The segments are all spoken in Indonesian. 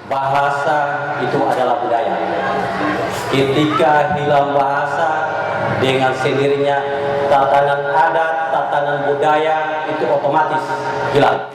bahasa itu adalah budaya. Ketika hilang bahasa, dengan sendirinya tatanan adat, tatanan budaya itu otomatis hilang.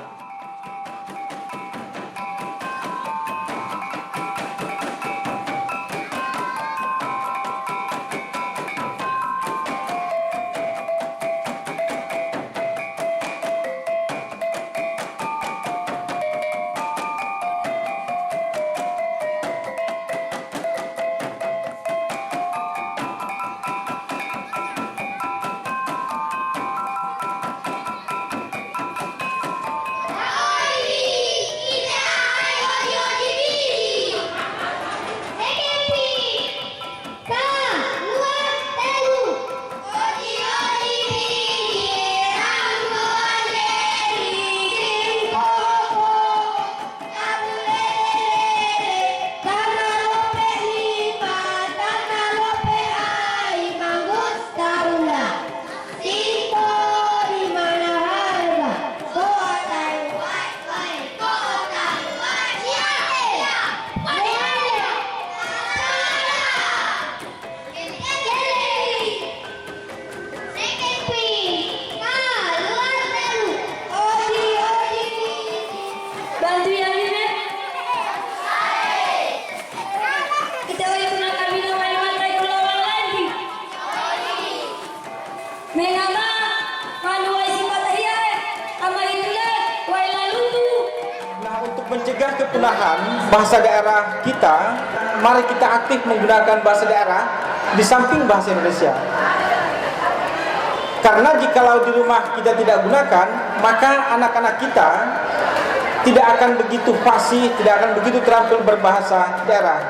Mencegah kepunahan bahasa daerah kita, mari kita aktif menggunakan bahasa daerah di samping bahasa Indonesia. Karena jikalau di rumah kita tidak gunakan, maka anak-anak kita tidak akan begitu fasih, tidak akan begitu terampil berbahasa daerah.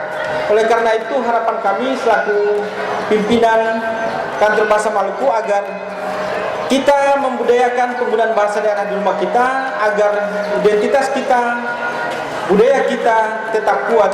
Oleh karena itu harapan kami selaku pimpinan Kantor Bahasa Maluku agar kita membudayakan penggunaan bahasa daerah di rumah kita agar identitas kita, budaya kita tetap kuat.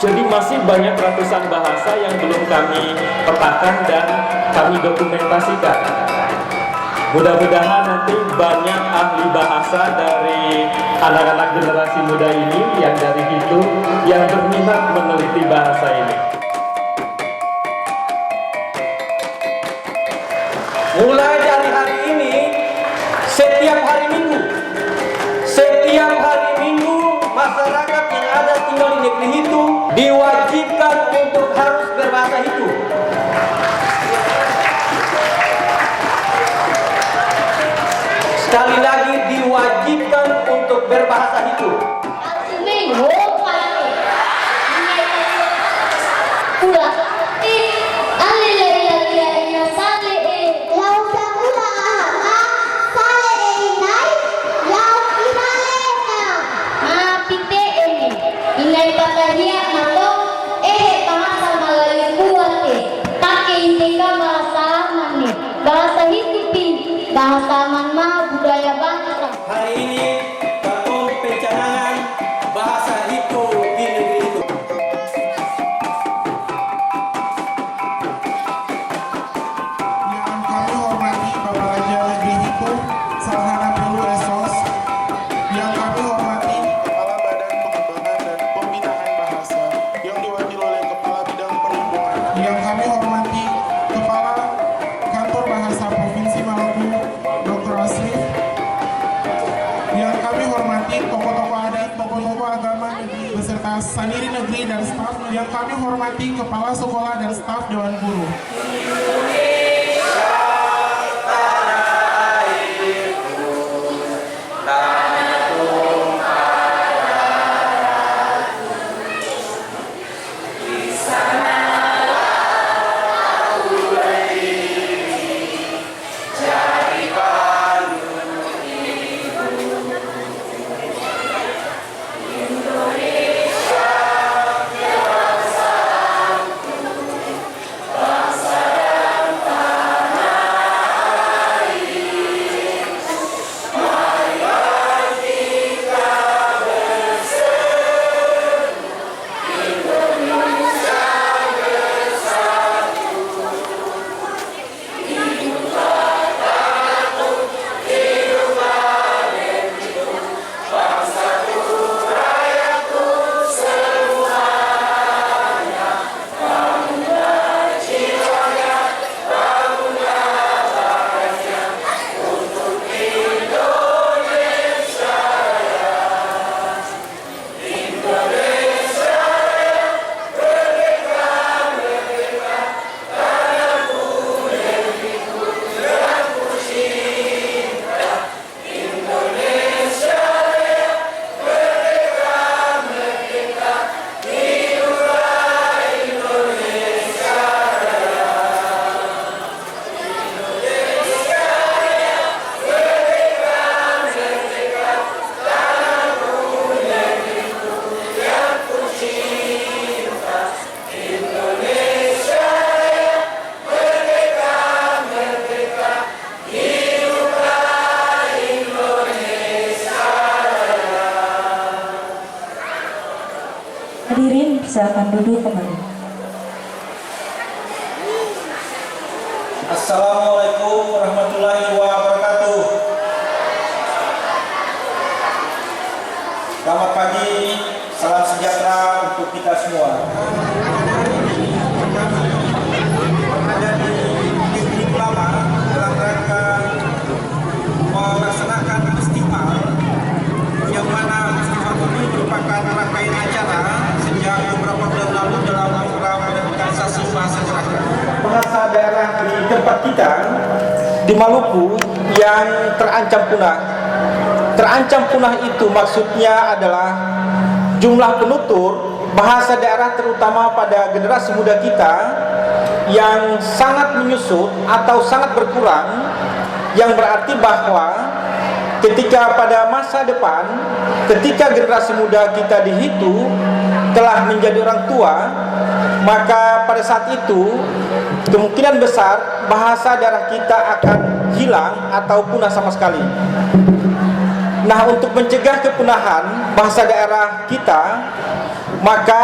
Jadi masih banyak ratusan bahasa yang belum kami petakan dan kami dokumentasikan. Mudah-mudahan nanti banyak ahli bahasa dari anak-anak generasi muda ini yang dari itu yang berminat meneliti bahasa ini. Mulai dari hari ini, setiap hari Minggu, masyarakat yang ada tinggal di negeri itu diwajibkan untuk harus berbahasa itu. Sekali lagi diwajibkan untuk berbahasa itu. Bahasa hidup, bahasa mana budaya bangsa. Hari ini Ketua Pencanangan Bahasa Hitu di negeri itu. Yang kami hormati Bapak Raja Negeri Hitu, Sarhana Pelu Esos. Yang kami hormati Kepala Badan hormati tokoh-tokoh adat, tokoh-tokoh agama negeri beserta Saniri Negeri dan staf, yang kami hormati Kepala Sekolah dan staf Dewan Guru. Hadirin silakan duduk kembali. Assalamualaikum warahmatullahi wabarakatuh. Selamat pagi, salam sejahtera untuk kita semua. Berada di Bukit Ulama dalam rangka melaksanakan festival, yang mana festival ini merupakan rangkaian acara sejak beberapa bulan lalu dalam program revitalisasi bahasa daerah. Bahasa daerah di tempat kita di Maluku yang terancam punah. Terancam punah itu maksudnya adalah jumlah penutur bahasa daerah terutama pada generasi muda kita yang sangat menyusut atau sangat berkurang, yang berarti bahwa ketika pada masa depan, ketika generasi muda kita dihitung telah menjadi orang tua, maka pada saat itu kemungkinan besar bahasa daerah kita akan hilang atau punah sama sekali. Nah, untuk mencegah kepunahan bahasa daerah kita, maka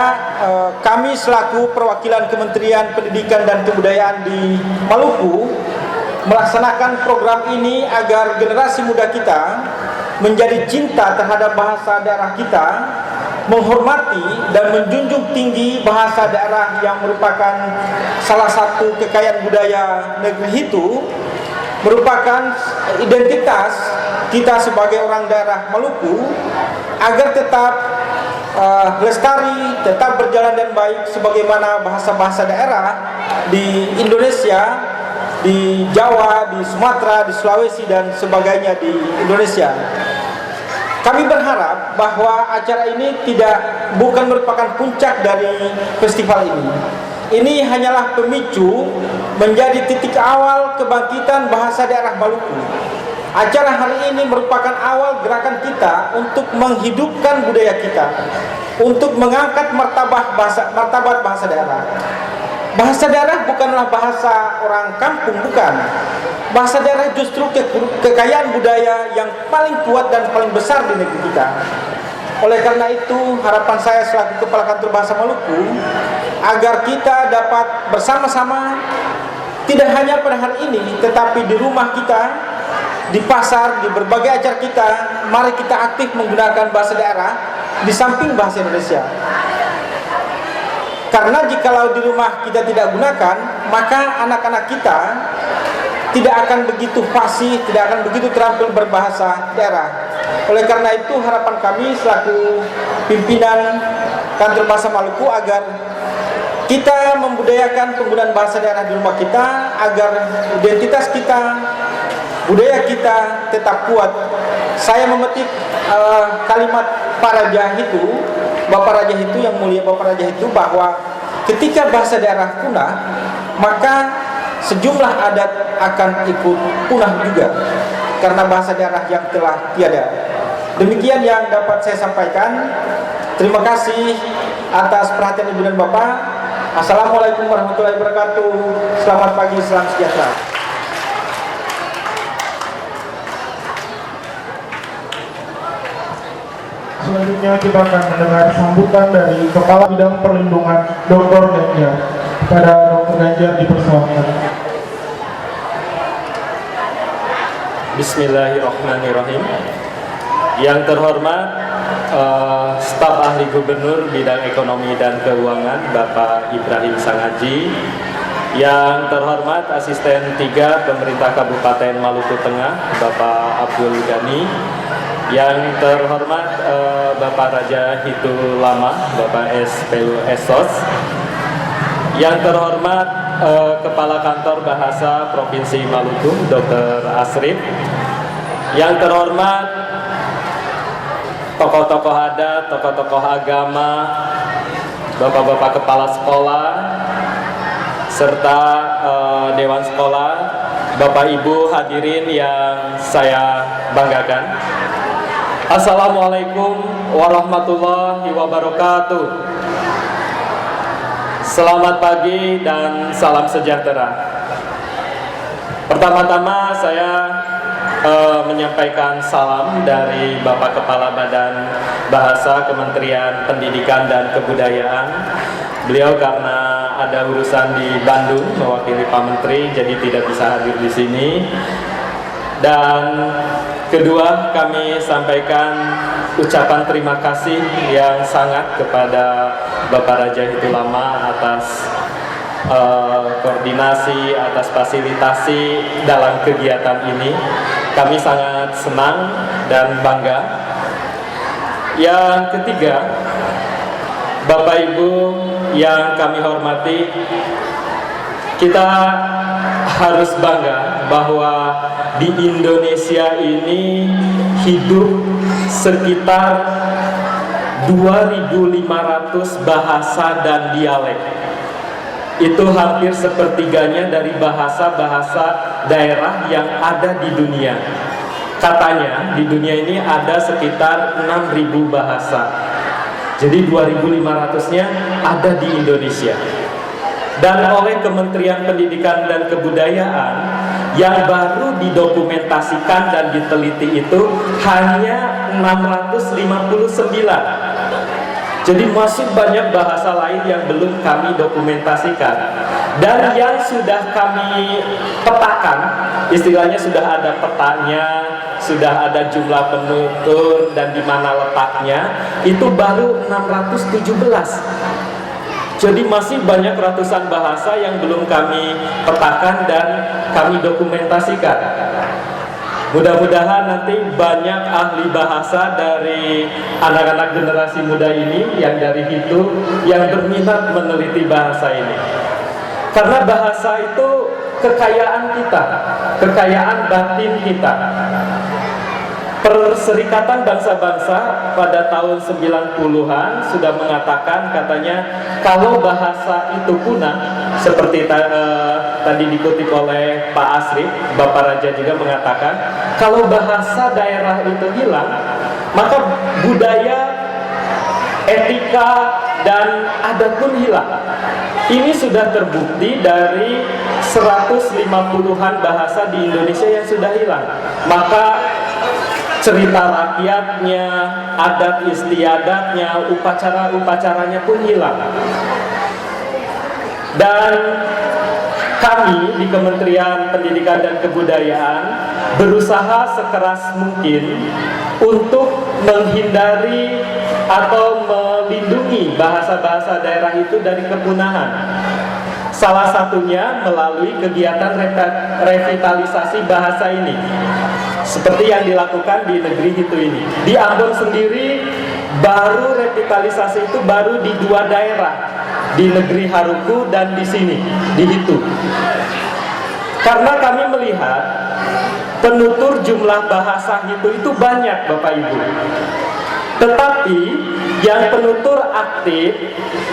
kami selaku perwakilan Kementerian Pendidikan dan Kebudayaan di Maluku melaksanakan program ini agar generasi muda kita menjadi cinta terhadap bahasa daerah kita, menghormati dan menjunjung tinggi bahasa daerah yang merupakan salah satu kekayaan budaya negeri itu, merupakan identitas kita sebagai orang daerah Maluku, agar tetap lestari, tetap berjalan dengan baik sebagaimana bahasa-bahasa daerah di Indonesia, di Jawa, di Sumatera, di Sulawesi dan sebagainya di Indonesia. Kami berharap bahwa acara ini bukan merupakan puncak dari festival ini. Ini hanyalah pemicu menjadi titik awal kebangkitan bahasa daerah Maluku. Acara hari ini merupakan awal gerakan kita untuk menghidupkan budaya kita, untuk mengangkat martabat bahasa daerah. Bahasa daerah bukanlah bahasa orang kampung, bukan. Bahasa daerah justru kekayaan budaya yang paling kuat dan paling besar di negeri kita. Oleh karena itu, harapan saya selaku Kepala Kantor Bahasa Maluku, agar kita dapat bersama-sama, tidak hanya pada hari ini, tetapi di rumah kita, di pasar, di berbagai acara kita, mari kita aktif menggunakan bahasa daerah di samping bahasa Indonesia. Karena jikalau di rumah kita tidak gunakan, maka anak-anak kita tidak akan begitu fasih, tidak akan begitu terampil berbahasa daerah. Oleh karena itu harapan kami selaku pimpinan Kantor Bahasa Maluku agar kita membudayakan penggunaan bahasa daerah di rumah kita agar identitas kita, budaya kita tetap kuat. Saya memetik kalimat Pak Raja itu, Bapak Raja itu yang mulia Bapak Raja itu, bahwa ketika bahasa daerah punah, maka sejumlah adat akan ikut punah juga karena bahasa daerah yang telah tiada. Demikian yang dapat saya sampaikan. Terima kasih atas perhatian Ibu dan Bapak. Assalamualaikum warahmatullahi wabarakatuh. Selamat pagi, salam sejahtera. Selanjutnya kita akan mendengar sambutan dari Kepala Bidang Perlindungan Dr. Ganjar. Kepada Dr. Ganjar dipersilakan. Bismillahirrahmanirrahim. Yang terhormat Staf Ahli Gubernur Bidang Ekonomi dan Keuangan Bapak Ibrahim Sangaji, yang terhormat Asisten 3 Pemerintah Kabupaten Maluku Tengah Bapak Abdul Ghani, yang terhormat Bapak Raja Hitu Lama Bapak SPU Esos, yang terhormat Kepala Kantor Bahasa Provinsi Maluku Dr. Asrif, yang terhormat tokoh-tokoh adat, tokoh-tokoh agama, bapak-bapak kepala sekolah, serta dewan sekolah, bapak ibu hadirin yang saya banggakan. Assalamualaikum warahmatullahi wabarakatuh. Selamat pagi dan salam sejahtera. Pertama-tama saya menyampaikan salam dari Bapak Kepala Badan Bahasa Kementerian Pendidikan dan Kebudayaan. Beliau karena ada urusan di Bandung mewakili Pak Menteri, jadi tidak bisa hadir di sini. Dan kedua, kami sampaikan ucapan terima kasih yang sangat kepada Bapak Raja Hitu Lama atas koordinasi, atas fasilitasi dalam kegiatan ini. Kami sangat senang dan bangga. Yang ketiga, Bapak Ibu yang kami hormati, kita harus bangga bahwa di Indonesia ini hidup sekitar 2.500 bahasa dan dialek. Itu hampir sepertiganya dari bahasa-bahasa daerah yang ada di dunia. Katanya di dunia ini ada sekitar 6.000 bahasa. Jadi 2.500-nya ada di Indonesia. Dan oleh Kementerian Pendidikan dan Kebudayaan yang baru didokumentasikan dan diteliti itu hanya 659. Jadi masih banyak bahasa lain yang belum kami dokumentasikan. Dan yang sudah kami petakan, istilahnya sudah ada petanya, sudah ada jumlah penutur dan di mana letaknya, itu baru 617. Jadi masih banyak ratusan bahasa yang belum kami petakan dan kami dokumentasikan. Mudah-mudahan nanti banyak ahli bahasa dari anak-anak generasi muda ini yang dari Hitu yang berminat meneliti bahasa ini. Karena bahasa itu kekayaan kita, kekayaan batin kita. Perserikatan Bangsa-Bangsa pada tahun 90-an sudah mengatakan, katanya kalau bahasa itu punah, seperti tadi dikutip oleh Pak Asrif, Bapak Raja juga mengatakan, kalau bahasa daerah itu hilang, maka budaya, etika, dan adat pun hilang. Ini sudah terbukti dari 150-an bahasa di Indonesia yang sudah hilang. Maka cerita rakyatnya, adat istiadatnya, upacara-upacaranya pun hilang. Dan kami di Kementerian Pendidikan dan Kebudayaan berusaha sekeras mungkin untuk menghindari atau melindungi bahasa-bahasa daerah itu dari kepunahan. Salah satunya melalui kegiatan revitalisasi bahasa ini. seperti yang dilakukan di negeri Hitu ini. Di Ambon sendiri baru revitalisasi itu baru di 2 daerah, di negeri Haruku dan di sini, di Hitu. Karena kami melihat penutur jumlah bahasa Hitu itu banyak, Bapak Ibu. Tetapi yang penutur aktif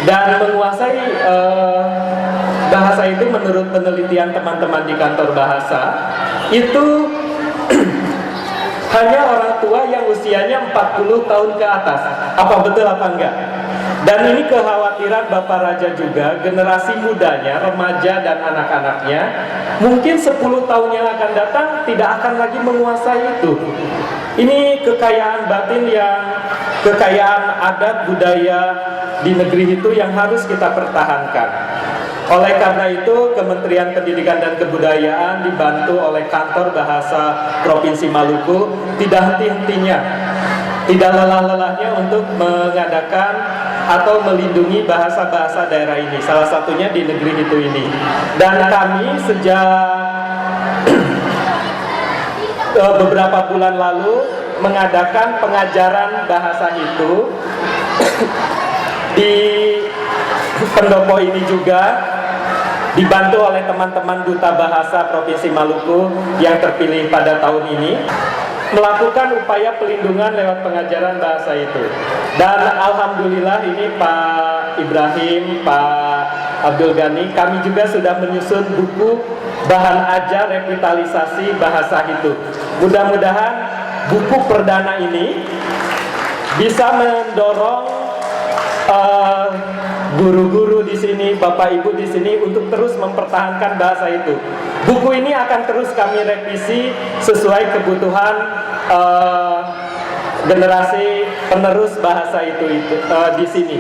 dan menguasai bahasa itu menurut penelitian teman-teman di kantor bahasa itu hanya orang tua yang usianya 40 tahun ke atas. Apa betul apa enggak? Dan ini kekhawatiran Bapak Raja juga, generasi mudanya, remaja dan anak-anaknya mungkin 10 tahun yang akan datang tidak akan lagi menguasai itu. Ini kekayaan batin kekayaan adat budaya di negeri itu yang harus kita pertahankan. Oleh karena itu, Kementerian Pendidikan dan Kebudayaan dibantu oleh Kantor Bahasa Provinsi Maluku tidak henti-hentinya, tidak lelah-lelahnya untuk mengadakan atau melindungi bahasa-bahasa daerah ini, salah satunya di negeri itu ini. Dan kami sejak beberapa bulan lalu mengadakan pengajaran bahasa itu di pendopo ini juga, dibantu oleh teman-teman Duta Bahasa Provinsi Maluku yang terpilih pada tahun ini, melakukan upaya pelindungan lewat pengajaran bahasa itu. Dan alhamdulillah ini Pak Ibrahim, Pak Abdul Ghani, kami juga sudah menyusun buku bahan ajar revitalisasi bahasa itu. Mudah-mudahan buku perdana ini bisa mendorong guru-guru di sini, Bapak Ibu di sini untuk terus mempertahankan bahasa itu. Buku ini akan terus kami revisi sesuai kebutuhan generasi penerus bahasa itu di sini.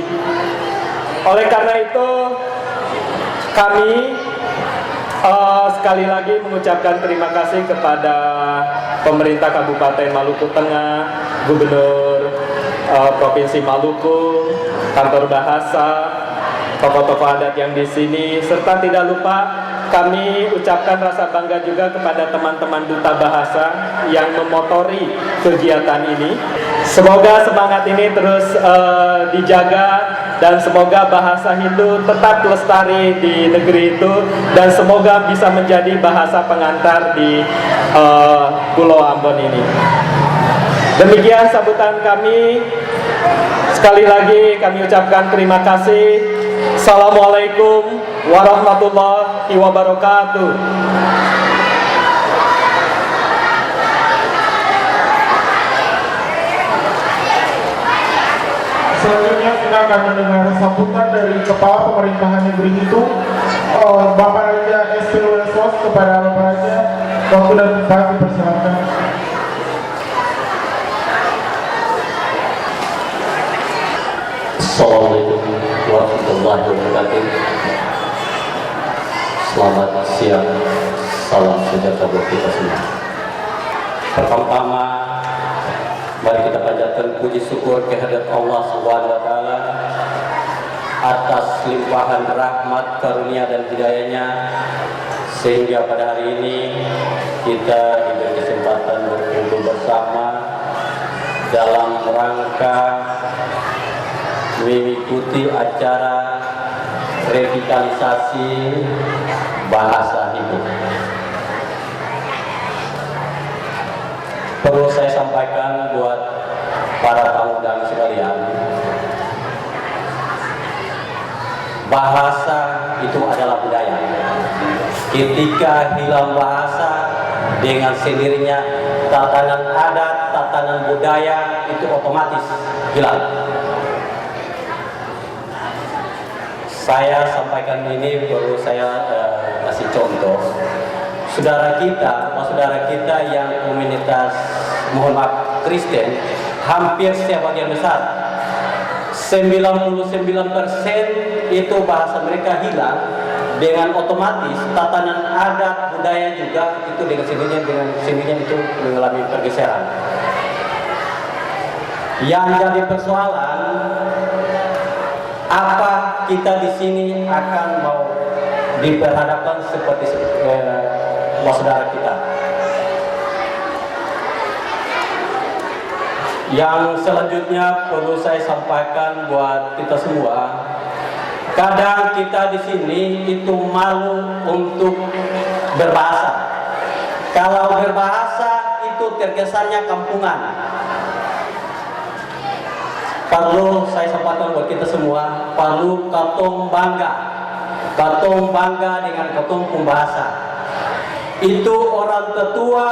Oleh karena itu kami sekali lagi mengucapkan terima kasih kepada pemerintah Kabupaten Maluku Tengah, Gubernur Provinsi Maluku, Kantor Bahasa, tokoh-tokoh adat yang di sini, serta tidak lupa kami ucapkan rasa bangga juga kepada teman-teman Duta Bahasa yang memotori kegiatan ini. Semoga semangat ini terus dijaga dan semoga bahasa Hindu tetap lestari di negeri itu dan semoga bisa menjadi bahasa pengantar di Pulau Ambon ini. Demikian sambutan kami. Sekali lagi kami ucapkan terima kasih. Assalamualaikum warahmatullahi wabarakatuh. Selanjutnya kita akan mendengar sambutan dari Kepala Pemerintahan Negeri itu, Bapak Raja SP Lesos. Kepada Bapak Raja, waktu dan tempat dipersilakan. Assalamualaikum warahmatullahi wabarakatuh. Selamat siang, salam sejahtera buat kita semua. Pertama-tama, mari kita panjatkan puji syukur kehadirat Allah SWT atas limpahan rahmat, karunia dan hidayahnya, sehingga pada hari ini kita diberi kesempatan berkumpul bersama dalam rangka mengikuti acara revitalisasi bahasa Hindu. Perlu saya sampaikan buat para tamu dan sekalian, bahasa itu adalah budaya. Ketika hilang bahasa, dengan sendirinya tatanan adat, tatanan budaya itu otomatis hilang. Saya sampaikan ini perlu saya kasih contoh. Saudara kita yang komunitas, mohon maaf, Kristen, hampir sebagian besar, 99% itu bahasa mereka hilang. Dengan otomatis tatanan adat budaya juga itu dengan sendirinya itu mengalami pergeseran. Yang jadi persoalan, apa kita di sini akan mau diperhadapkan seperti saudara kita? Yang selanjutnya perlu saya sampaikan buat kita semua, kadang kita di sini itu malu untuk berbahasa. Kalau berbahasa itu terkesannya kampungan. Perlu saya sampaikan buat kita semua, perlu katong bangga dengan katong pembahasa. Itu orang tetua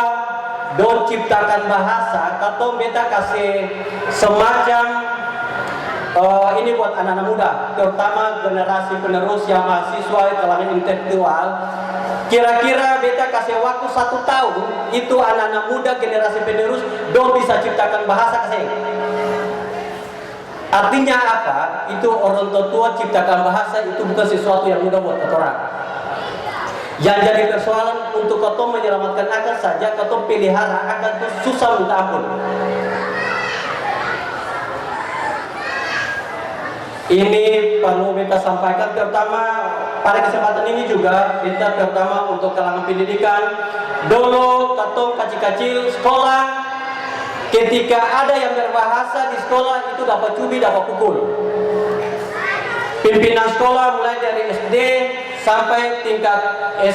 don ciptakan bahasa, katong beta kasih semacam ini buat anak-anak muda, terutama generasi penerus yang mahasiswa kalangan intelektual. Kira-kira beta kasih waktu 1 tahun, itu anak-anak muda generasi penerus don bisa ciptakan bahasa kasih. Artinya apa? Itu orang tua ciptakan bahasa itu bukan sesuatu yang mudah buat orang. Yang jadi persoalan untuk katong menyelamatkan akal saja, katong pelihara akal itu susah minta ampun. Ini perlu kita sampaikan, terutama pada kesempatan ini juga kita terutama untuk kalangan pendidikan. Dulu katong kecil-kecil sekolah, ketika ada yang berbahasa di sekolah itu dapat cubit, dapat pukul. Pimpinan sekolah mulai dari SD sampai tingkat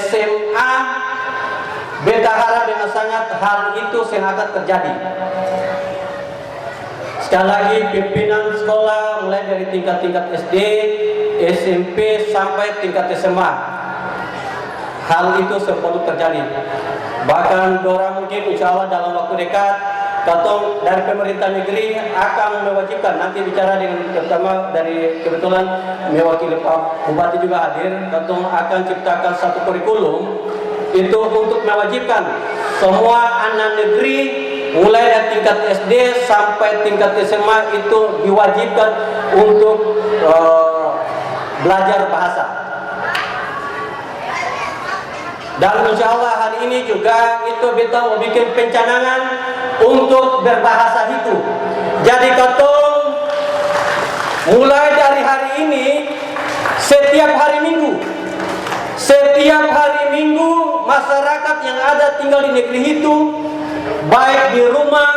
SMA, beta harap dengan sangat hal itu sangat terjadi. Sekali lagi, pimpinan sekolah mulai dari tingkat-tingkat SD, SMP sampai tingkat SMA, hal itu perlu terjadi. Bahkan dorang mungkin insya Allah dalam waktu dekat, katong dari pemerintah negeri akan mewajibkan, nanti bicara dengan terutama dari kebetulan mewakili Pak Bupati juga hadir, katong akan ciptakan satu kurikulum itu untuk mewajibkan semua anak negeri mulai dari tingkat SD sampai tingkat SMA itu diwajibkan untuk belajar bahasa. Dan insya Allah hari ini juga itu kita mau bikin pencanangan untuk berbahasa itu. Jadi katong mulai dari hari ini setiap hari Minggu masyarakat yang ada tinggal di negeri itu, baik di rumah,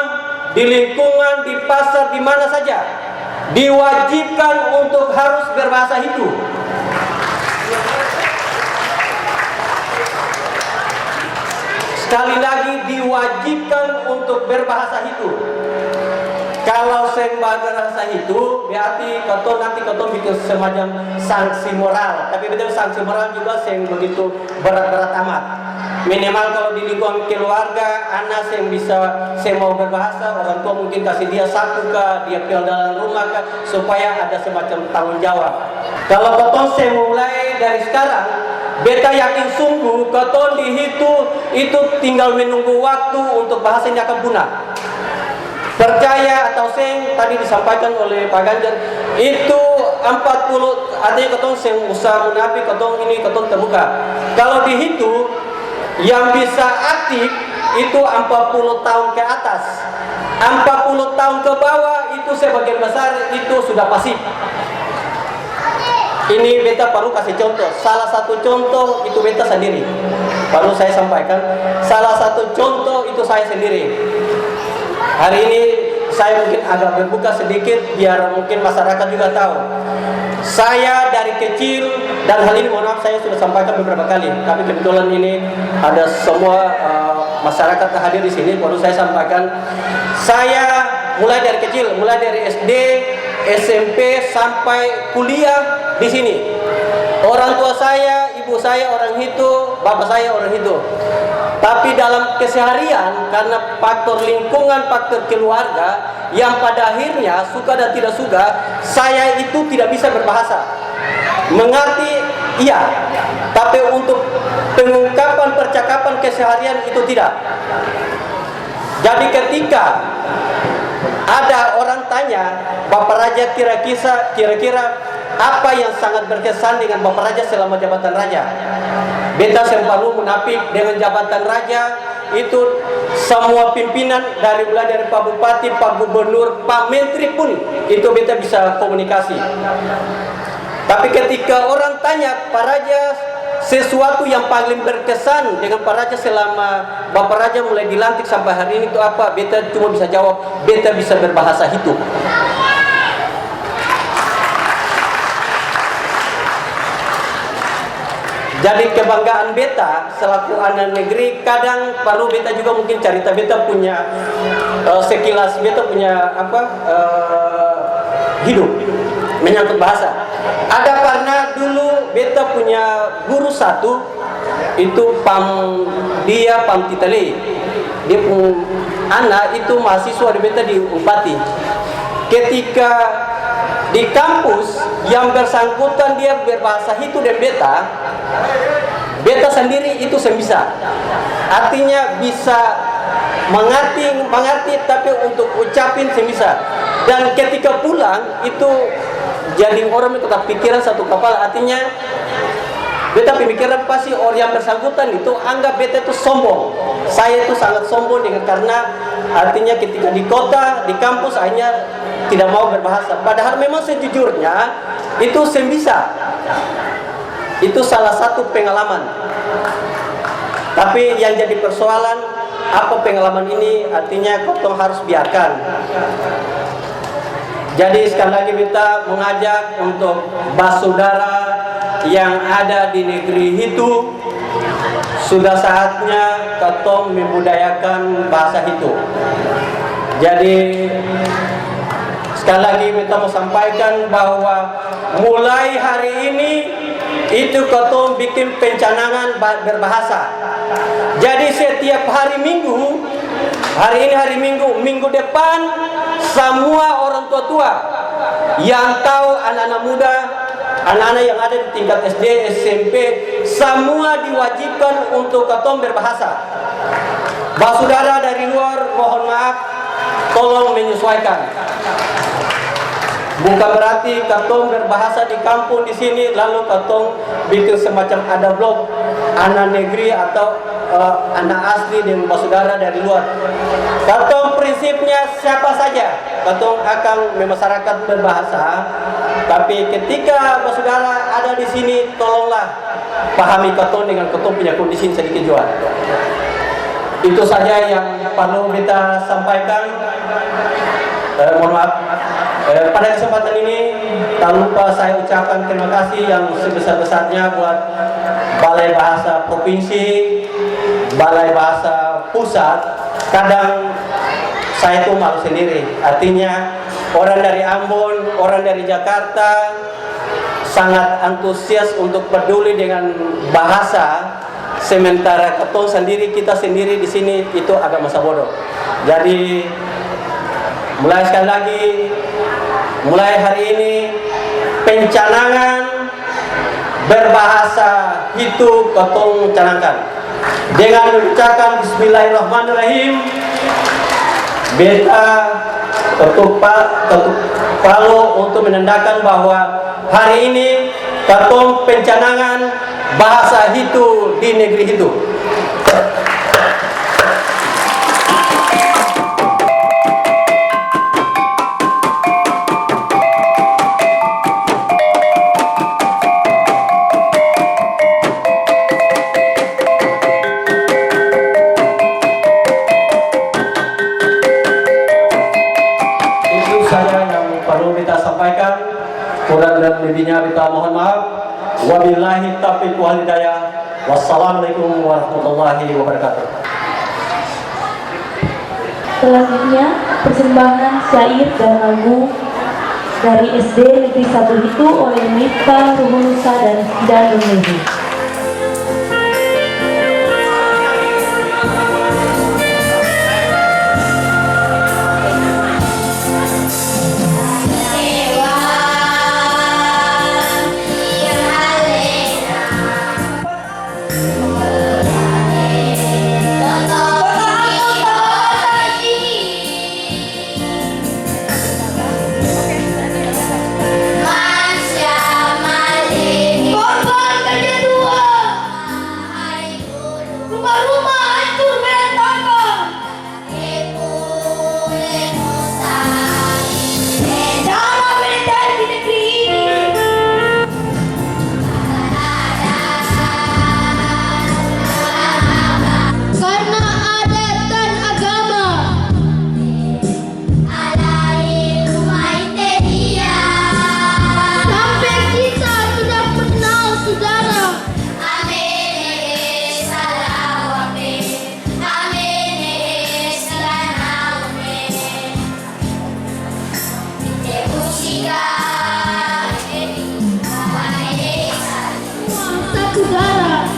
di lingkungan, di pasar, di mana saja, diwajibkan untuk harus berbahasa itu. Sekali lagi diwajibkan untuk berbahasa itu. Kalau saya berbahasa itu, berarti nanti bikin semacam sanksi moral. Tapi betul sanksi moral juga saya begitu berat-berat amat. Minimal kalau di lingkungan keluarga, anak yang bisa saya mau berbahasa, orang tua mungkin kasih dia saku kah, dia pil dalam rumah kah, supaya ada semacam tanggung jawab. Kalau katong saya mulai dari sekarang, beta yakin sungguh katong itu tinggal menunggu waktu untuk bahasa ini akan punah. Percaya atau seng tadi disampaikan oleh Pak Ganjar itu 40, artinya katong seng usaha munafik, katong ini katong terbuka. Kalau dihitung yang bisa aktif itu 40 tahun ke atas, 40 tahun ke bawah itu sebagian besar itu sudah pasif. Ini beta perlu kasih contoh. Salah satu contoh itu beta sendiri. Baru saya sampaikan. Salah satu contoh itu saya sendiri. Hari ini saya mungkin agak berbuka sedikit biar mungkin masyarakat juga tahu. Saya dari kecil, dan hal ini mohon maaf saya sudah sampaikan beberapa kali, tapi kebetulan ini ada semua masyarakat hadir di sini, baru saya sampaikan. Saya mulai dari kecil, mulai dari SD, SMP sampai kuliah di sini. Orang tua saya, ibu saya orang itu, bapak saya orang itu. Tapi dalam keseharian karena faktor lingkungan, faktor keluarga yang pada akhirnya suka dan tidak suka, saya itu tidak bisa berbahasa. Mengerti iya, tapi untuk pengungkapan percakapan keseharian itu tidak. Jadi ketika ada orang tanya, Bapak Raja kira-kira apa yang sangat berkesan dengan Bapak Raja selama jabatan Raja? Beta selalu munafik dengan jabatan Raja itu semua pimpinan mulai dari Pak Bupati, Pak Gubernur, Pak Menteri pun itu beta bisa komunikasi. Tapi ketika orang tanya Pak Raja sesuatu yang paling berkesan dengan Pak Raja selama Bapak Raja mulai dilantik sampai hari ini itu apa? Beta cuma bisa jawab, beta bisa berbahasa hidup. Jadi kebanggaan beta selaku anak negeri, kadang perlu beta juga mungkin cerita beta punya sekilas beta punya hidup menyangkut bahasa. Ada karena dulu beta punya guru satu itu dia Pam Titale. Dia pun anak itu mahasiswa di beta di Upati. Ketika di kampus yang bersangkutan dia berbahasa itu dan beta sendiri itu bisa. Artinya bisa mengerti tapi untuk ucapin bisa. Dan ketika pulang itu jadi orang itu tetap pikiran satu kepala. Artinya beta pemikiran pasti orang yang bersangkutan itu anggap beta itu sombong. Saya itu sangat sombong dengan karena artinya ketika di kota, di kampus hanya tidak mau berbahasa. Padahal memang sejujurnya itu bisa. Itu salah satu pengalaman. Tapi yang jadi persoalan apa pengalaman ini artinya kotong harus biarkan. Jadi sekali lagi kita mengajak untuk saudara yang ada di negeri itu sudah saatnya kotong membudayakan bahasa itu. Jadi sekali lagi kita mau sampaikan bahwa mulai hari ini itu kotong bikin pencanangan berbahasa. Jadi setiap hari Minggu, hari ini hari Minggu, minggu depan semua orang tua-tua yang tahu anak-anak muda, anak-anak yang ada di tingkat SD, SMP, semua diwajibkan untuk kotong berbahasa. Saudara dari luar, mohon maaf, tolong menyesuaikan. Bukan berarti katong berbahasa di kampung di sini lalu katong bikin semacam ada blog anak negeri atau anak asli dengan saudara dari luar. Katong prinsipnya siapa saja katong akan memasyarakat berbahasa, tapi ketika saudara ada di sini tolonglah pahami katong dengan katong punya kondisi sedikit juga. Itu saja yang perlu kita sampaikan. Mohon maaf. Pada kesempatan ini tak lupa saya ucapkan terima kasih yang sebesar-besarnya buat Balai Bahasa Provinsi, Balai Bahasa Pusat. Kadang saya itu malu sendiri. Artinya orang dari Ambon, orang dari Jakarta sangat antusias untuk peduli dengan bahasa, sementara ketong sendiri, kita sendiri di sini itu agak masa bodoh. Jadi mulai sekali lagi, mulai hari ini pencanangan berbahasa itu ketong canangkan dengan mengucapkan Bismillahirrahmanirrahim. Beta ketuk palu untuk menandakan bahwa hari ini ketong pencanangan bahasa itu di negeri itu. Kurang dan lebihnya kita mohon maaf. Wabillahi taufiq wal hidayah. Wassalamualaikum warahmatullahi wabarakatuh. Selanjutnya persembahan syair dan lagu dari SD Negeri 1 itu oleh Miftah Ruhunusa dan Danul Levi. Masya Malik, korban kerja Satu darah.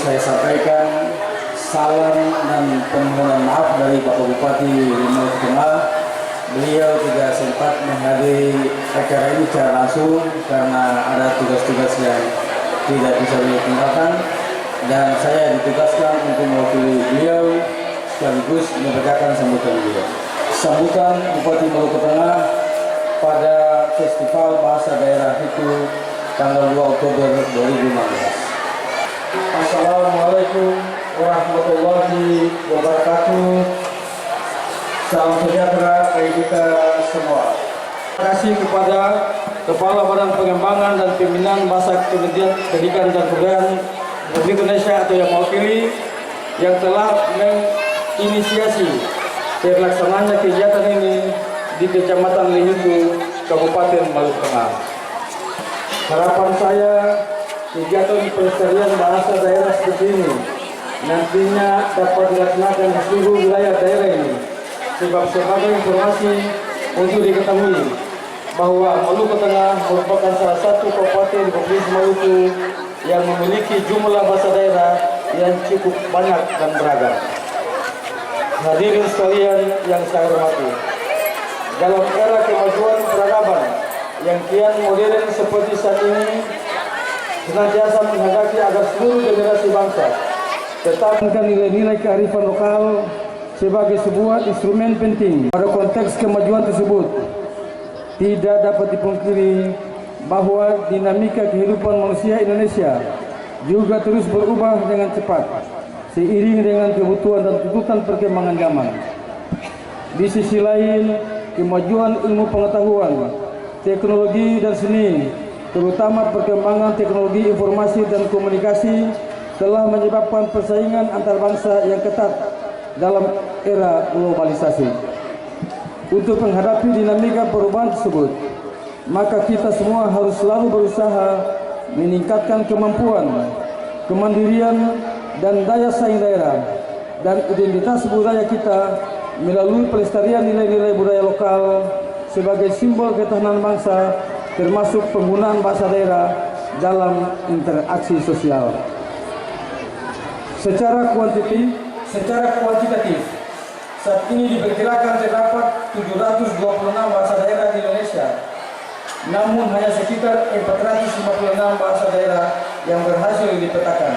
Saya sampaikan salam dan permohonan maaf dari Bapak Bupati Maluku Tengah. Beliau tidak sempat menghadiri acara ini secara langsung karena ada tugas-tugas yang tidak bisa beliau tinggalkan, dan saya ditugaskan untuk mewakili beliau sekaligus membacakan sambutan beliau. Sambutan Bupati Maluku Tengah pada Festival Bahasa Daerah itu tanggal 2 Oktober 2015. Assalamualaikum warahmatullahi wabarakatuh. Salam sejahtera bagi kita semua. Terima kasih kepada Kepala Badan Pengembangan dan Pembinaan Bahasa Pendidikan dan Kebudayaan Republik Indonesia atau yang mewakili yang telah menginisiasi terlaksananya kegiatan ini di Kecamatan Lihutu, Kabupaten Maluku Tengah. Harapan saya, kegiatan pelestarian bahasa daerah seperti ini nantinya dapat dilaksanakan di seluruh wilayah daerah ini, sebab sebagai informasi untuk diketahui bahwa Maluku Tengah merupakan salah satu kabupaten Provinsi Maluku yang memiliki jumlah bahasa daerah yang cukup banyak dan beragam. Hadirin sekalian yang saya hormati, dalam era kemajuan peradaban yang kian modern seperti saat ini, senantiasa menghendaki agar seluruh generasi bangsa tetapkan nilai-nilai kearifan lokal sebagai sebuah instrumen penting. Pada konteks kemajuan tersebut, tidak dapat dipungkiri bahwa dinamika kehidupan manusia Indonesia juga terus berubah dengan cepat seiring dengan kebutuhan dan tuntutan perkembangan zaman. Di sisi lain, kemajuan ilmu pengetahuan, teknologi dan seni, terutama perkembangan teknologi informasi dan komunikasi, telah menyebabkan persaingan antar bangsa yang ketat dalam era globalisasi. Untuk menghadapi dinamika perubahan tersebut, maka kita semua harus selalu berusaha meningkatkan kemampuan, kemandirian, dan daya saing daerah dan identitas budaya kita melalui pelestarian nilai-nilai budaya lokal sebagai simbol ketahanan bangsa, termasuk penggunaan bahasa daerah dalam interaksi sosial. Secara kuantitatif, saat ini diperkirakan terdapat 726 bahasa daerah di Indonesia, namun hanya sekitar 456 bahasa daerah yang berhasil dipetakan.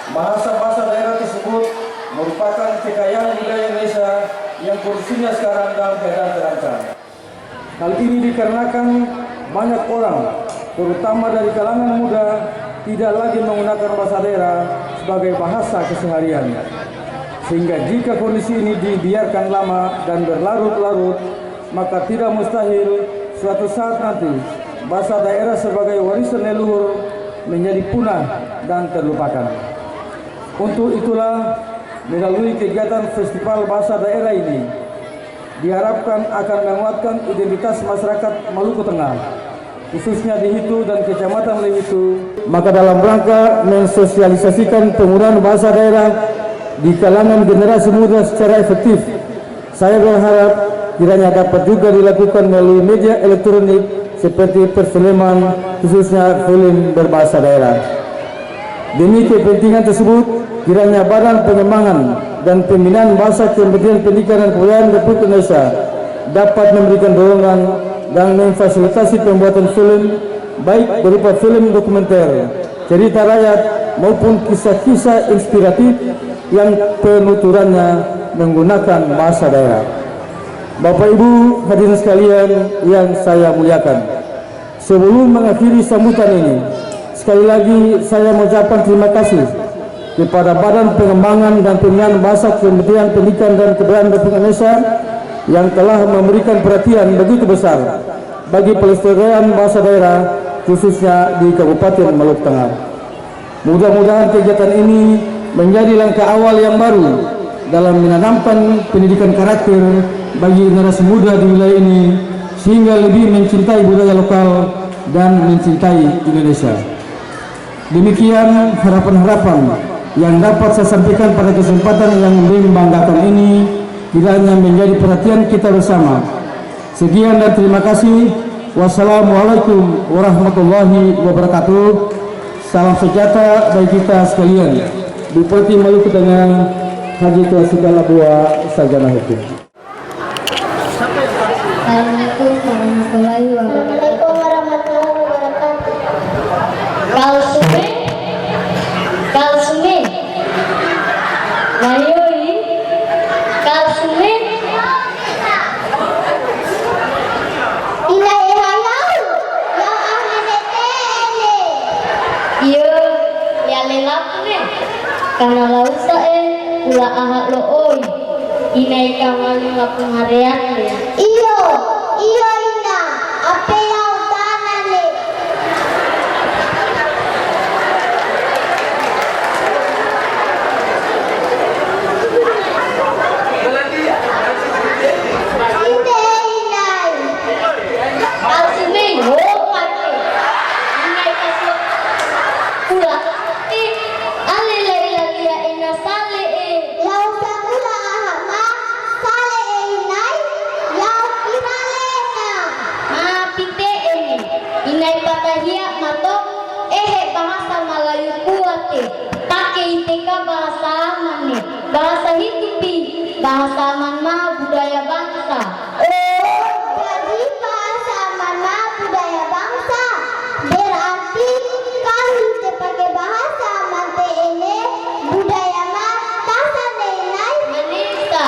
Bahasa-bahasa daerah tersebut merupakan kekayaan budaya Indonesia yang kondisinya sekarang dalam keadaan terancam. Hal ini dikarenakan banyak orang, terutama dari kalangan muda, tidak lagi menggunakan bahasa daerah sebagai bahasa keseharian. Sehingga jika kondisi ini dibiarkan lama dan berlarut-larut, maka tidak mustahil suatu saat nanti bahasa daerah sebagai warisan leluhur menjadi punah dan terlupakan. Untuk itulah, melalui kegiatan Festival Bahasa Daerah ini, diharapkan akan menguatkan identitas masyarakat Maluku Tengah, khususnya di Hitu dan Kecamatan Lewitu. Maka dalam rangka mensosialisasikan penggunaan bahasa daerah di kalangan generasi muda secara efektif, saya berharap kiranya dapat juga dilakukan melalui media elektronik seperti perfilman, khususnya film berbahasa daerah. Demi kepentingan tersebut, kiranya Badan Pengembangan dan Pembinaan Bahasa Kementerian Pendidikan dan Kebudayaan Republik Indonesia dapat memberikan dorongan dan memfasilitasi pembuatan film, baik berupa film dokumenter, cerita rakyat maupun kisah-kisah inspiratif yang penuturannya menggunakan bahasa daerah. Bapak Ibu hadirin sekalian yang saya muliakan, sebelum mengakhiri sambutan ini, sekali lagi saya mengucapkan terima kasih kepada Badan Pengembangan dan Pembinaan Bahasa Kementerian Pendidikan dan Kebudayaan Republik Indonesia yang telah memberikan perhatian begitu besar bagi pelestarian bahasa daerah, khususnya di Kabupaten Maluku Tengah. Mudah-mudahan kegiatan ini menjadi langkah awal yang baru dalam menanamkan pendidikan karakter bagi generasi muda di wilayah ini, sehingga lebih mencintai budaya lokal dan mencintai Indonesia. Demikian harapan-harapan yang dapat saya sampaikan pada kesempatan yang membanggakan ini, kiranya menjadi perhatian kita bersama. Sekian dan terima kasih. Wassalamualaikum warahmatullahi wabarakatuh. Salam sejahtera bagi kita sekalian. Bupati Maluku Tengah Haji Tuan Segala Buah, Sarjana Hukum. Assalamualaikum warahmatullahi wabarakatuh. Kalsume, Mayoi, Kalsume, Ilai halau, ya ahmenetele. Iyo, ya lelapne, karena lausa ula ahak looi, inai kamal ngapung harian. Iyo, iyo ina, ape lau tanale. Bahasa Hitipi, bahasa Manma budaya bangsa. Oh, jadi bahasa Manma budaya bangsa. Berarti kalau kita pakai bahasa mante ini budaya mah tasa nenai. Manisa,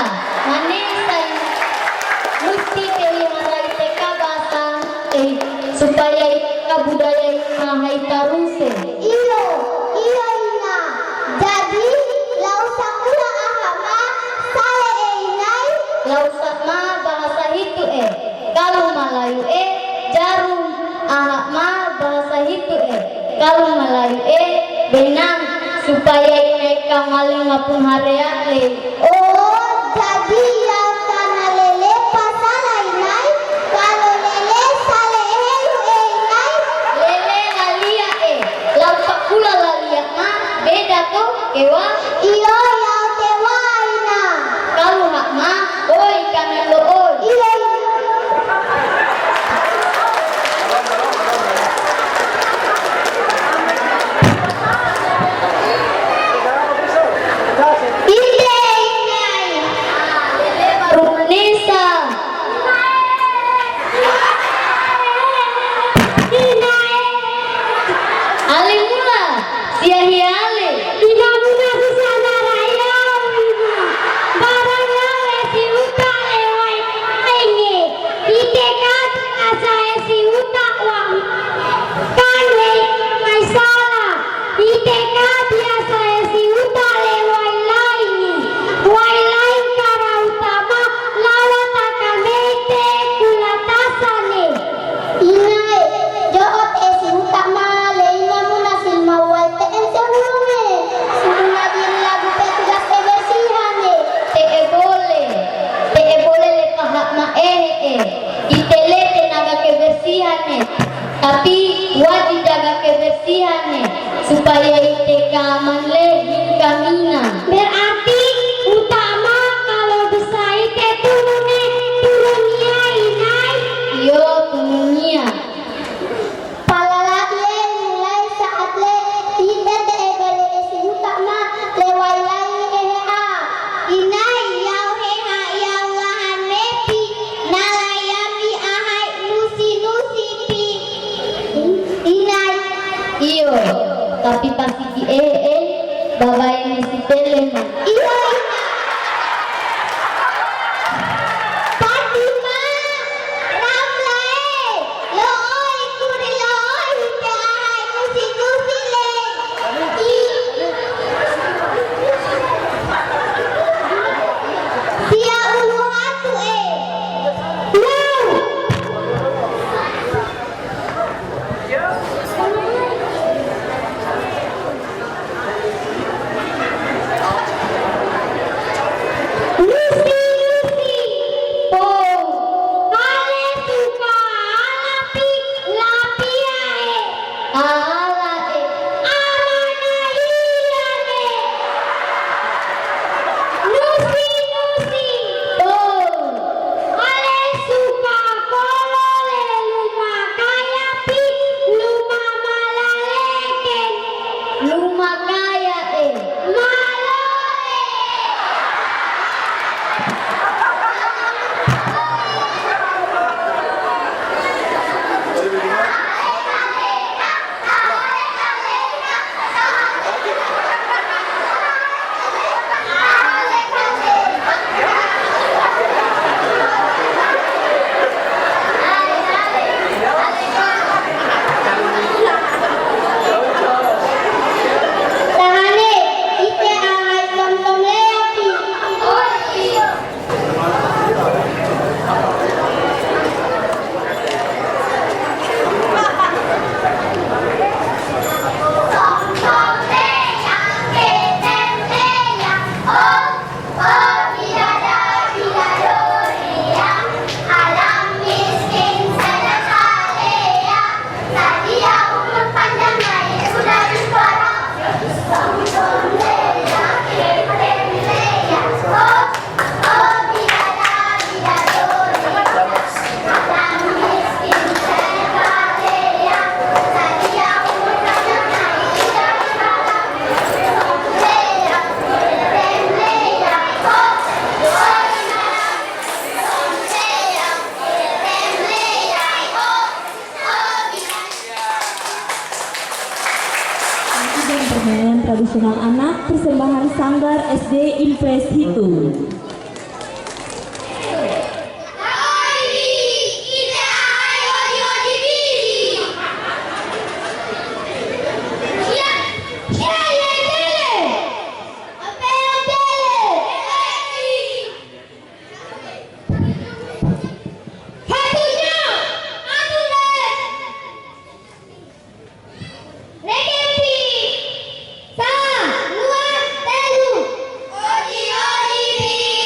mesti kelihatan teka bahasa supaya ika budaya mahai taruse. Iyo ina. Jadi lausama bahasa Hitu kalau Melayu jarum, ahak ma bahasa Hitu kalau Melayu benang, supaya mereka maling ngapun hareale. Oh, jadi lautana lele pasala inai, kalau lele sale helu inai, lele lalia lauta kula lalia ma beda tuh kewa. Iyo laut kewa ina kalau hak ma oi karena lo oi. Iya. Ide kebersihan tapi wajib jaga kebersihan supaya ite keaman lagi kamina. Berarti utama kalau bisa ite turunnya inai. Yo turunnya. Palalaki mulai saat le tidak tegale esi utama lewai lai eha inai yau heha yau lahan mepi nalayami ahai nusi pi inai iyo tapi pasti di babai mesti tele iyo Fatima ramle looi kuri looi te ahai nusi le Sia ulu hatu wow Lucy po hale suka lapi ala amana iyane Lucy po hale suka kolole luma kaya pi luma malaleken luma kaya malole Tahane, ite ahai tom-tom leapi. Dan permainan tradisional anak persembahan Sanggar SD Impres Hitung. Oji oji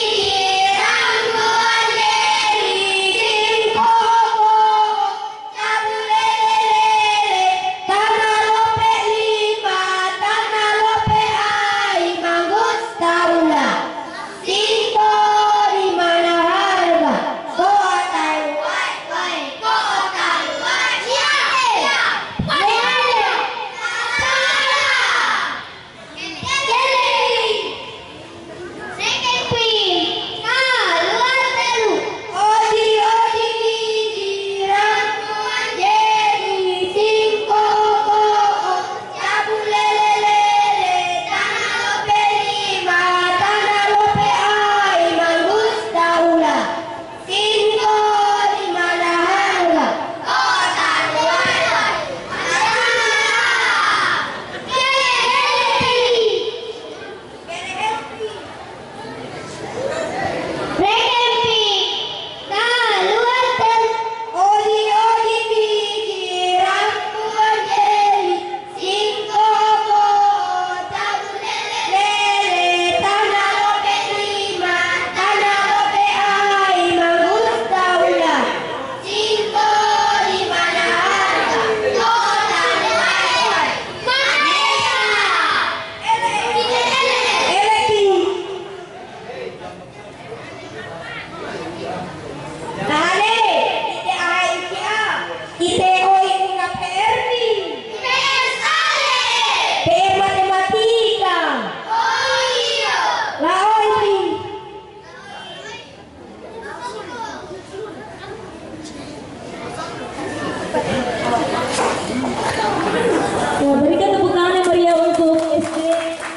Ya, berikan tepuk tangan yang meriah untuk SD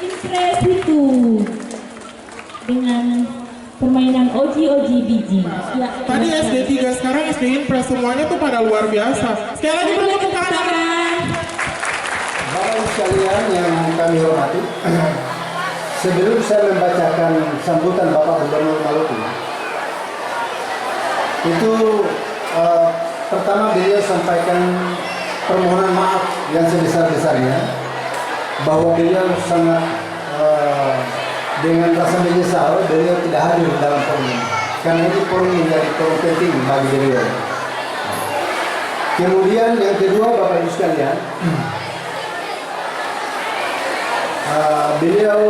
Impres itu dengan permainan Oji Biji. Ya, Tadi SD 3, sekarang SD Impres, semuanya tuh pada luar biasa. Sekali lagi beri tepuk tangan. Bapak Ibu sekalian yang kami hormati, sebelum saya membacakan sambutan Bapak Gubernur Maluku, itu pertama beliau sampaikan permohonan maaf yang sebesar-besarnya bahwa beliau sangat dengan rasa menyesal beliau tidak hadir dalam forum ini, karena ini forum menjadi forum penting bagi beliau. Kemudian yang kedua, Bapak Ibu sekalian, beliau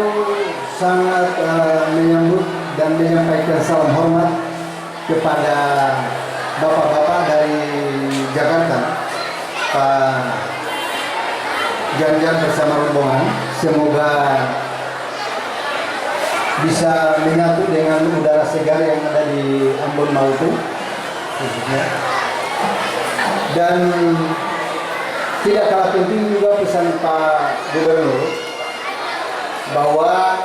sangat menyambut dan menyampaikan salam hormat kepada bapak-bapak dari Jakarta, Pak Ganjar bersama rombongan. Semoga bisa menyatu dengan udara segar yang ada di Ambon Maluku khususnya. Dan tidak kalah penting juga pesan Pak Gubernur bahwa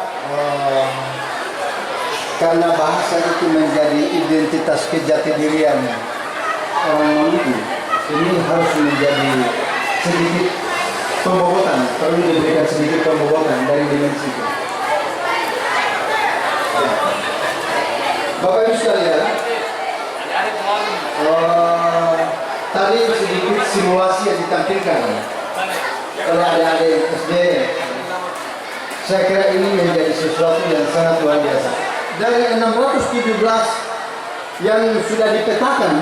karena bahasa itu menjadi identitas kejati dirian orang Maluku, ini harus menjadi sedikit pembobotan, perlu diberikan sedikit pembobotan dari dimensi itu. Bapak Ibu sekalian, tadi sedikit simulasi yang ditampilkan oleh adik-adik SD. Saya kira ini menjadi sesuatu yang sangat luar biasa. Dari 617 yang sudah dipetakan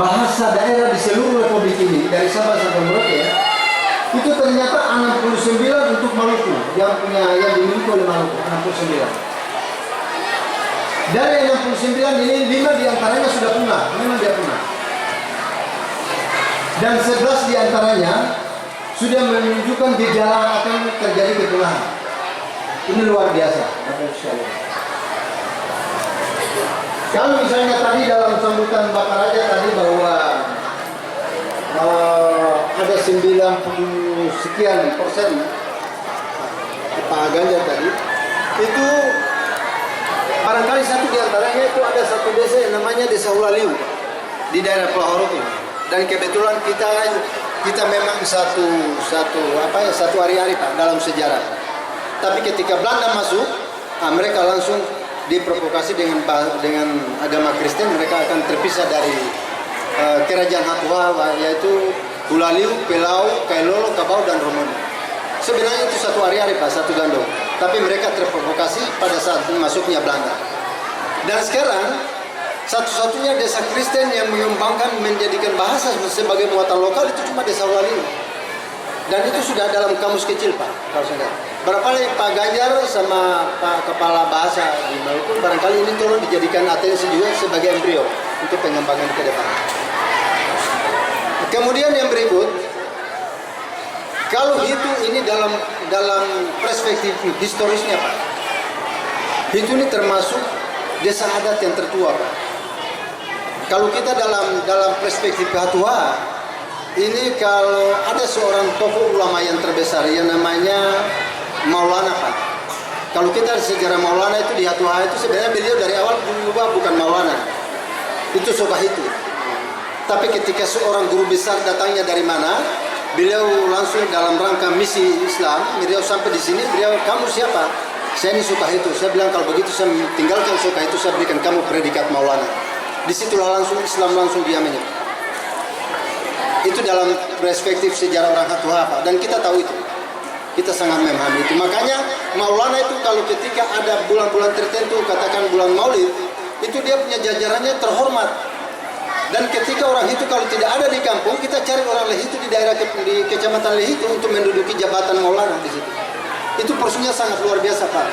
bahasa daerah di seluruh republik ini, dari Sabah sampai Merauke, itu ternyata 69 untuk Maluku yang dimiliki oleh Maluku, 69. Dari 69 ini 5 diantaranya sudah punah, memang dia punah. Dan 11 diantaranya sudah menunjukkan gejala akan terjadi kepunahan. Ini luar biasa. Kalau misalnya tadi dalam sambutan Bapak Raja tadi bahwa ada 90 sekian persen Pak Ganjar tadi, itu barangkali satu diantaranya itu ada satu desa yang namanya Desa Ulaliu di daerah Pelahoro itu. Dan kebetulan kita memang satu hari-hari Pak dalam sejarah. Tapi ketika Belanda masuk, mereka langsung diprovokasi dengan agama Kristen, mereka akan terpisah dari kerajaan Hatuha, yaitu Ulaliu, Pelau, Kailolo, Kabau, dan Romoni. Sebenarnya itu satu hari-hari Pak, satu gandong. Tapi mereka terprovokasi pada saat masuknya Belanda. Dan sekarang satu-satunya desa Kristen yang mengembangkan menjadikan bahasa sebagai muatan lokal itu cuma Desa Ulaliu. Dan itu sudah dalam kamus kecil Pak, kalau saya lihat. Barangkali Pak Ganjar sama Pak Kepala Bahasa di Maluku, barangkali ini tolong dijadikan atensi juga sebagai embrio untuk pengembangan ke depan. Kemudian yang berikut, kalau Hitu ini dalam perspektif historisnya Pak, Hitu ini termasuk desa adat yang tertua Pak. Kalau kita dalam perspektif Hatuha, ini kalau ada seorang tokoh ulama yang terbesar yang namanya Maulana Pak. Kalau kita sejarah Maulana itu di Hatuha itu sebenarnya beliau dari awal bukan Maulana, itu Sokahitu. Tapi ketika seorang guru besar datangnya dari mana, beliau langsung dalam rangka misi Islam, beliau sampai di sini, kamu siapa? Saya ini Sokahitu. Saya bilang kalau begitu saya tinggalkan Sokahitu, saya berikan kamu predikat Maulana. Disitulah langsung Islam langsung diamnya. Itu dalam perspektif sejarah orang Hatuha Pak, dan kita tahu itu. Kita sangat memahami itu. Makanya Maulana itu kalau ketika ada bulan-bulan tertentu, katakan bulan Maulid, itu dia punya jajarannya terhormat. Dan ketika orang itu kalau tidak ada di kampung, kita cari orang Lehitu di daerah di kecamatan Lehitu untuk menduduki jabatan Maulana di situ. Itu porsinya sangat luar biasa Pak.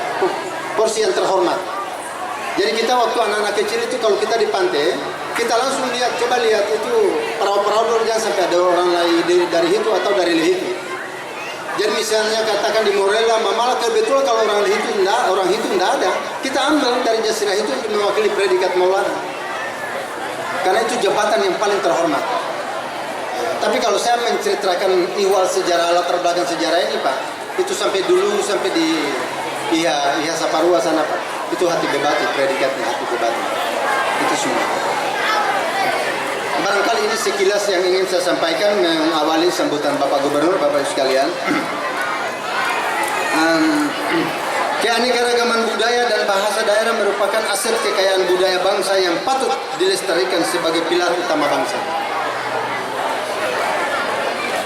Porsi yang terhormat. Jadi kita waktu anak-anak kecil itu kalau kita di pantai, kita langsung lihat, coba lihat itu perahu-perahu dulu, jangan sampai ada orang lain dari Hitu atau dari Lehitu. Jadi misalnya katakan di Morella, Mamala, kebetulan kalau orang Hitu tidak ada, kita ambil dari Jasirah itu untuk mewakili predikat Maulana. Karena itu jabatan yang paling terhormat. Tapi kalau saya menceritakan ihwal sejarah, latar belakang sejarah ini Pak, itu sampai di Iha Saparua sana Pak, itu hati bebati, predikatnya hati bebati, itu semua. Barangkali ini sekilas yang ingin saya sampaikan mengawali sambutan Bapak Gubernur, Bapak Ibu sekalian. Keanekaragaman budaya dan bahasa daerah merupakan aset kekayaan budaya bangsa yang patut dilestarikan sebagai pilar utama bangsa.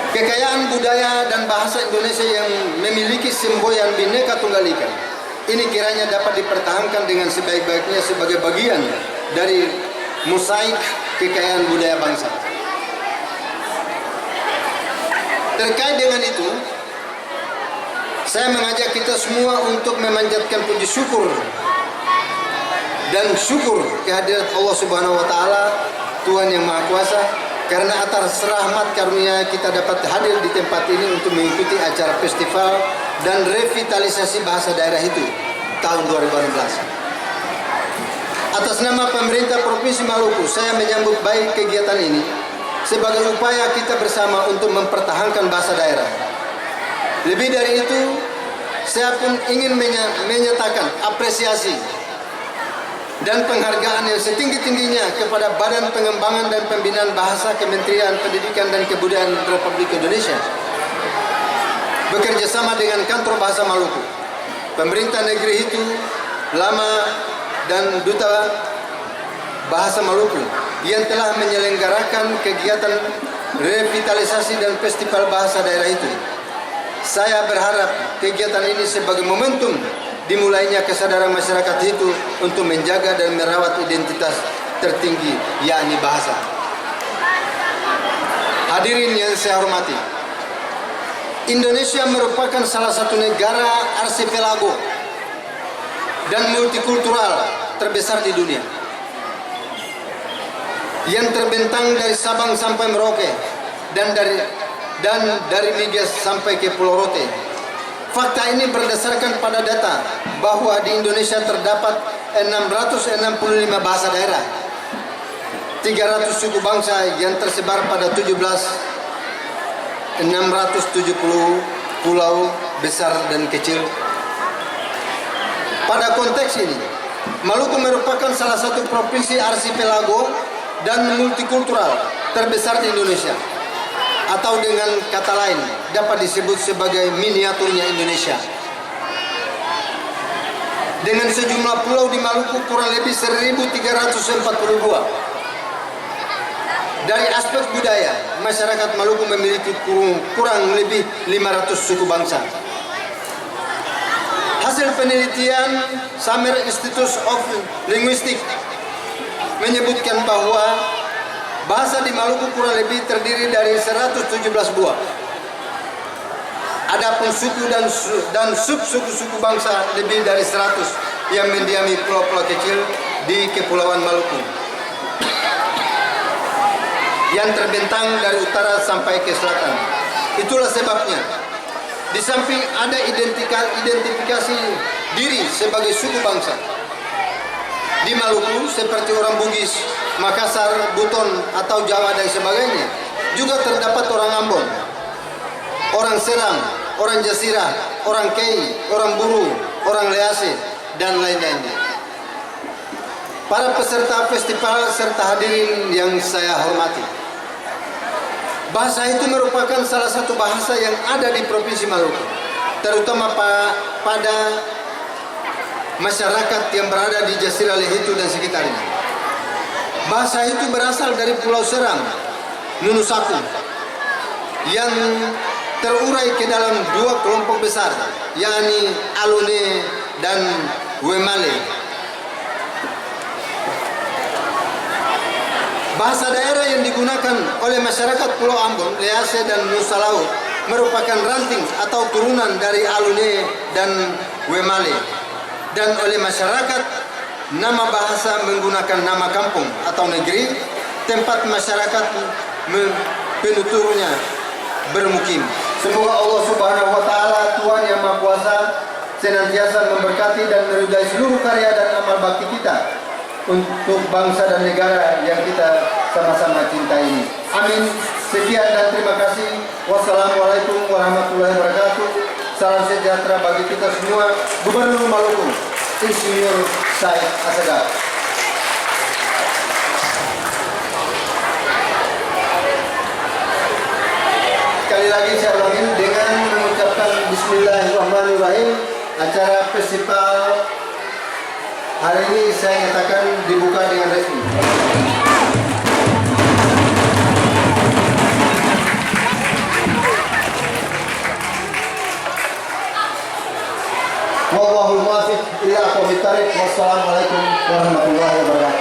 Kekayaan budaya dan bahasa Indonesia yang memiliki semboyan Bhinneka Tunggal Ika ini kiranya dapat dipertahankan dengan sebaik-baiknya sebagai bagian dari mosaik kekayaan budaya bangsa. Terkait dengan itu, saya mengajak kita semua untuk memanjatkan puji syukur dan syukur kehadirat Allah Subhanahu wa taala, Tuhan yang Maha Kuasa, karena atas rahmat karunia kita dapat hadir di tempat ini untuk mengikuti acara festival dan revitalisasi bahasa daerah itu tahun 2016. Atas nama pemerintah Provinsi Maluku, saya menyambut baik kegiatan ini sebagai upaya kita bersama untuk mempertahankan bahasa daerah. Lebih dari itu, saya pun ingin menyatakan apresiasi dan penghargaan yang setinggi-tingginya kepada Badan Pengembangan dan Pembinaan Bahasa Kementerian Pendidikan dan Kebudayaan Republik Indonesia bekerja sama dengan Kantor Bahasa Maluku, pemerintah negeri itu, Lama dan Duta Bahasa Maluku yang telah menyelenggarakan kegiatan revitalisasi dan festival bahasa daerah itu. Saya berharap kegiatan ini sebagai momentum dimulainya kesadaran masyarakat itu untuk menjaga dan merawat identitas tertinggi, yakni bahasa. Hadirin yang saya hormati, Indonesia merupakan salah satu negara arsipelago dan multikultural terbesar di dunia, yang terbentang dari Sabang sampai Merauke dan dari Migas sampai ke Pulau Rote. Fakta ini berdasarkan pada data bahwa di Indonesia terdapat 665 bahasa daerah, 300 suku bangsa yang tersebar pada 670 pulau besar dan kecil. Pada konteks ini, Maluku merupakan salah satu provinsi arsipelago dan multikultural terbesar di Indonesia, atau dengan kata lain dapat disebut sebagai miniaturnya Indonesia. Dengan sejumlah pulau di Maluku kurang lebih 1.342. Dari aspek budaya, masyarakat Maluku memiliki kurang lebih 500 suku bangsa. Hasil penelitian Summer Institute of Linguistics menyebutkan bahwa bahasa di Maluku kurang lebih terdiri dari 117 buah. Adapun suku dan sub-suku bangsa lebih dari 100 yang mendiami pulau-pulau kecil di Kepulauan Maluku, yang terbentang dari utara sampai ke selatan. Itulah sebabnya, di samping ada identifikasi diri sebagai suku bangsa di Maluku seperti orang Bugis, Makassar, Buton, atau Jawa dan sebagainya, juga terdapat orang Ambon, orang Seram, orang Jasirah, orang Kei, orang Buru, orang Lease, dan lain-lainnya. Para peserta festival serta hadirin yang saya hormati, bahasa itu merupakan salah satu bahasa yang ada di Provinsi Maluku, terutama pada masyarakat yang berada di Jazirah Lehitu dan sekitarnya. Bahasa itu berasal dari Pulau Seram, Nunusaku, yang terurai ke dalam dua kelompok besar, yakni Alune dan Wemale. Bahasa daerah yang digunakan oleh masyarakat Pulau Ambon, Lease, dan Nusa Laut merupakan ranting atau turunan dari Alune dan Wemale. Dan oleh masyarakat, nama bahasa menggunakan nama kampung atau negeri tempat masyarakat penuturnya bermukim. Semoga Allah Subhanahu wa taala, Tuhan yang Maha Kuasa, senantiasa memberkati dan meridai seluruh karya dan amal bakti kita, untuk bangsa dan negara yang kita sama-sama cintai ini. Amin. Sekian dan terima kasih. Wassalamualaikum warahmatullahi wabarakatuh. Salam sejahtera bagi kita semua. Gubernur Maluku, Insinyur Said Assegaf. Sekali lagi saya ulangi dengan mengucapkan Bismillahirrahmanirrahim. Acara festival hari ini saya nyatakan dibuka dengan resmi. Wallahul muwaffiq ila aqwamit thariq. Wassalamualaikum warahmatullahi wabarakatuh.